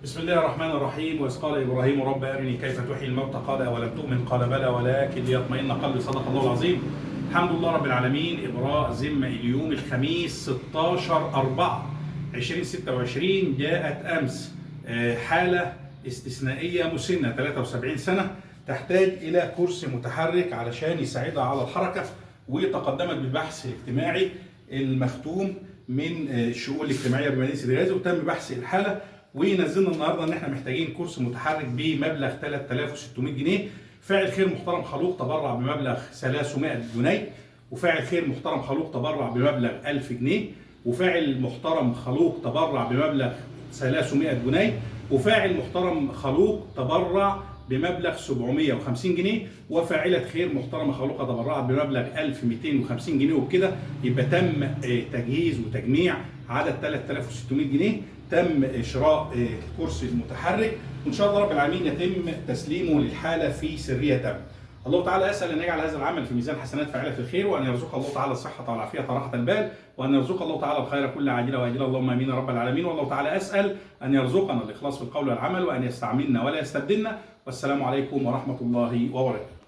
بسم الله الرحمن الرحيم. وإذ قال إبراهيم رب أرني كيف تحيي الموتى قال أولم تؤمن قال بلى ولكن ليطمئن قلبي. صدق الله العظيم. الحمد لله رب العالمين. إبراء ذمة اليوم الخميس 16/4/2026 جاءت أمس حالة استثنائية مسنة 73 سنة تحتاج إلى كرسي متحرك علشان يساعدها على الحركة، وتقدمت بالبحث الاجتماعي المختوم من الشؤون الاجتماعية بمدينة الغازي، وتم بحث الحالة ونزلنا النهارده ان احنا محتاجين كرسي متحرك بمبلغ 3600 جنيه. فاعل خير محترم خلوق تبرع بمبلغ 300 جنيه، وفاعل خير محترم خلوق تبرع بمبلغ 1000 جنيه، وفاعل محترم خلوق تبرع بمبلغ 300 جنيه، وفاعل محترم خلوق تبرع بمبلغ 750 جنيه، وفاعلة خير محترمة خلوقة تبرعت بمبلغ 1250 جنيه. وبكده يبقى تم تجهيز وتجميع عدد 3600 جنيه. تم شراء كرسي متحرك، وان شاء الله رب العالمين يتم تسليمه للحالة في سرية تامة. الله تعالى اسال ان يجعل هذا العمل في ميزان حسنات فاعله الخير، وان يرزق الله تعالى الصحه والعافيه وراحه البال، وان يرزق الله تعالى الخير كل عاجله واجله، اللهم امين يا رب العالمين. والله تعالى اسال ان يرزقنا الاخلاص في القول والعمل، وان يستعملنا ولا يستبدلنا. والسلام عليكم ورحمه الله وبركاته.